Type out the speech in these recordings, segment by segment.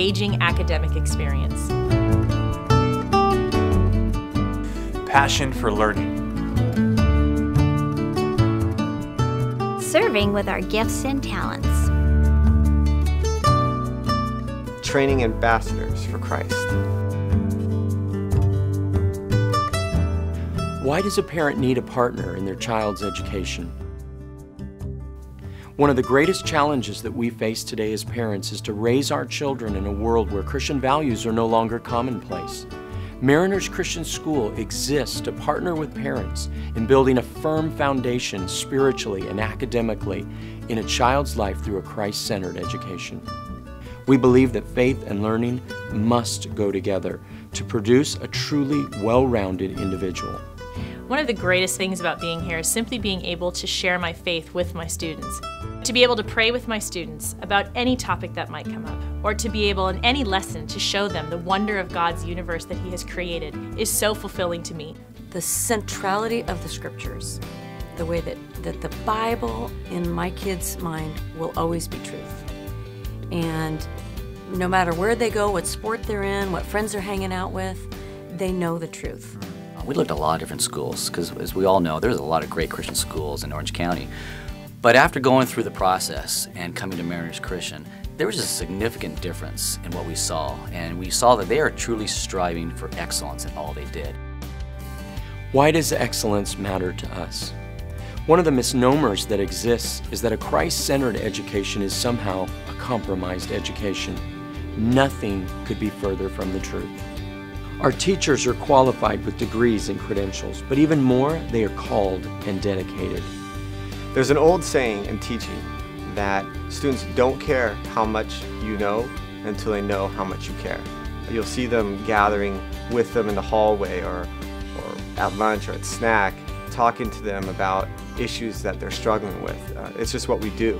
engaging academic experience. Passion for learning. Serving with our gifts and talents. Training ambassadors for Christ. Why does a parent need a partner in their child's education? One of the greatest challenges that we face today as parents is to raise our children in a world where Christian values are no longer commonplace. Mariners Christian School exists to partner with parents in building a firm foundation spiritually and academically in a child's life through a Christ-centered education. We believe that faith and learning must go together to produce a truly well-rounded individual. One of the greatest things about being here is simply being able to share my faith with my students. To be able to pray with my students about any topic that might come up, or to be able in any lesson to show them the wonder of God's universe that He has created is so fulfilling to me. The centrality of the scriptures, the way that the Bible in my kids' mind will always be truth. And no matter where they go, what sport they're in, what friends they're hanging out with, they know the truth. We looked at a lot of different schools because, as we all know, there's a lot of great Christian schools in Orange County. But after going through the process and coming to Mariners Christian, there was a significant difference in what we saw, and we saw that they are truly striving for excellence in all they did. Why does excellence matter to us? One of the misnomers that exists is that a Christ-centered education is somehow a compromised education. Nothing could be further from the truth. Our teachers are qualified with degrees and credentials, but even more, they are called and dedicated. There's an old saying in teaching that students don't care how much you know until they know how much you care. You'll see them gathering with them in the hallway or at lunch or at snack, talking to them about issues that they're struggling with. It's just what we do.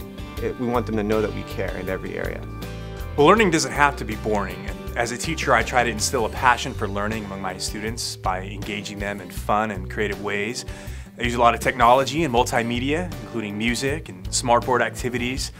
We want them to know that we care in every area. Well, learning doesn't have to be boring. As a teacher, I try to instill a passion for learning among my students by engaging them in fun and creative ways. I use a lot of technology and multimedia, including music and smartboard activities.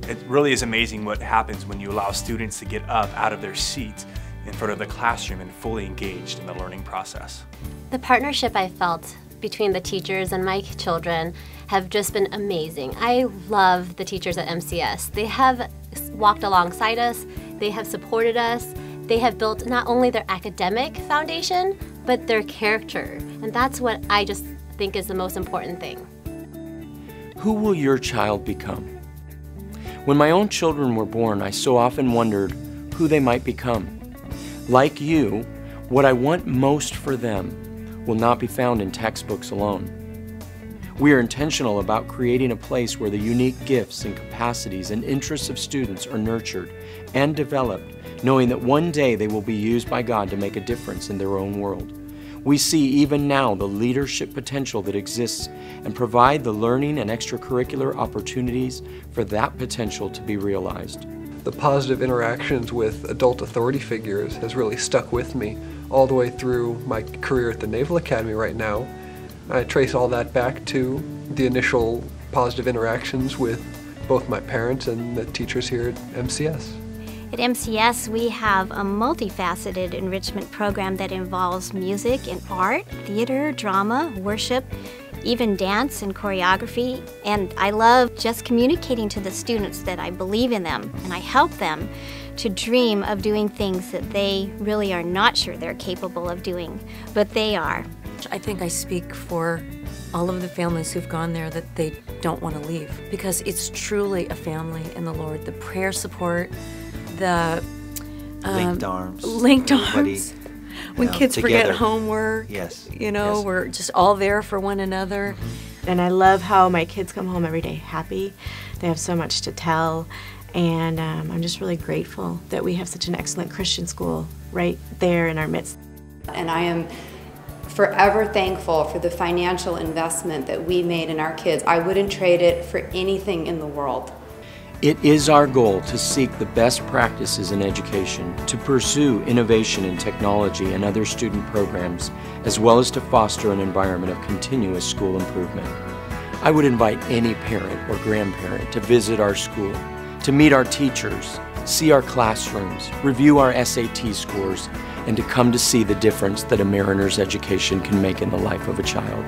It really is amazing what happens when you allow students to get up out of their seat in front of the classroom and fully engaged in the learning process. The partnership I felt between the teachers and my children have just been amazing. I love the teachers at MCS. They have walked alongside us, they have supported us, they have built not only their academic foundation, but their character. And that's what I just think is the most important thing. Who will your child become? When my own children were born, I so often wondered who they might become. Like you, what I want most for them will not be found in textbooks alone. We are intentional about creating a place where the unique gifts and capacities and interests of students are nurtured and developed, knowing that one day they will be used by God to make a difference in their own world. We see even now the leadership potential that exists and provide the learning and extracurricular opportunities for that potential to be realized. The positive interactions with adult authority figures has really stuck with me all the way through my career at the Naval Academy right now. I trace all that back to the initial positive interactions with both my parents and the teachers here at MCS. At MCS, we have a multifaceted enrichment program that involves music and art, theater, drama, worship, even dance and choreography. And I love just communicating to the students that I believe in them and I help them to dream of doing things that they really are not sure they're capable of doing, but they are. I think I speak for all of the families who've gone there that they don't want to leave, because it's truly a family in the Lord. The prayer support, the linked arms. When kids together. forget homework, yes. We're just all there for one another. And I love how my kids come home every day happy. They have so much to tell. And I'm just really grateful that we have such an excellent Christian school right there in our midst. And I am forever thankful for the financial investment that we made in our kids. I wouldn't trade it for anything in the world. It is our goal to seek the best practices in education, to pursue innovation in technology and other student programs, as well as to foster an environment of continuous school improvement. I would invite any parent or grandparent to visit our school, to meet our teachers, see our classrooms, review our SAT scores, and to come to see the difference that a Mariner's education can make in the life of a child.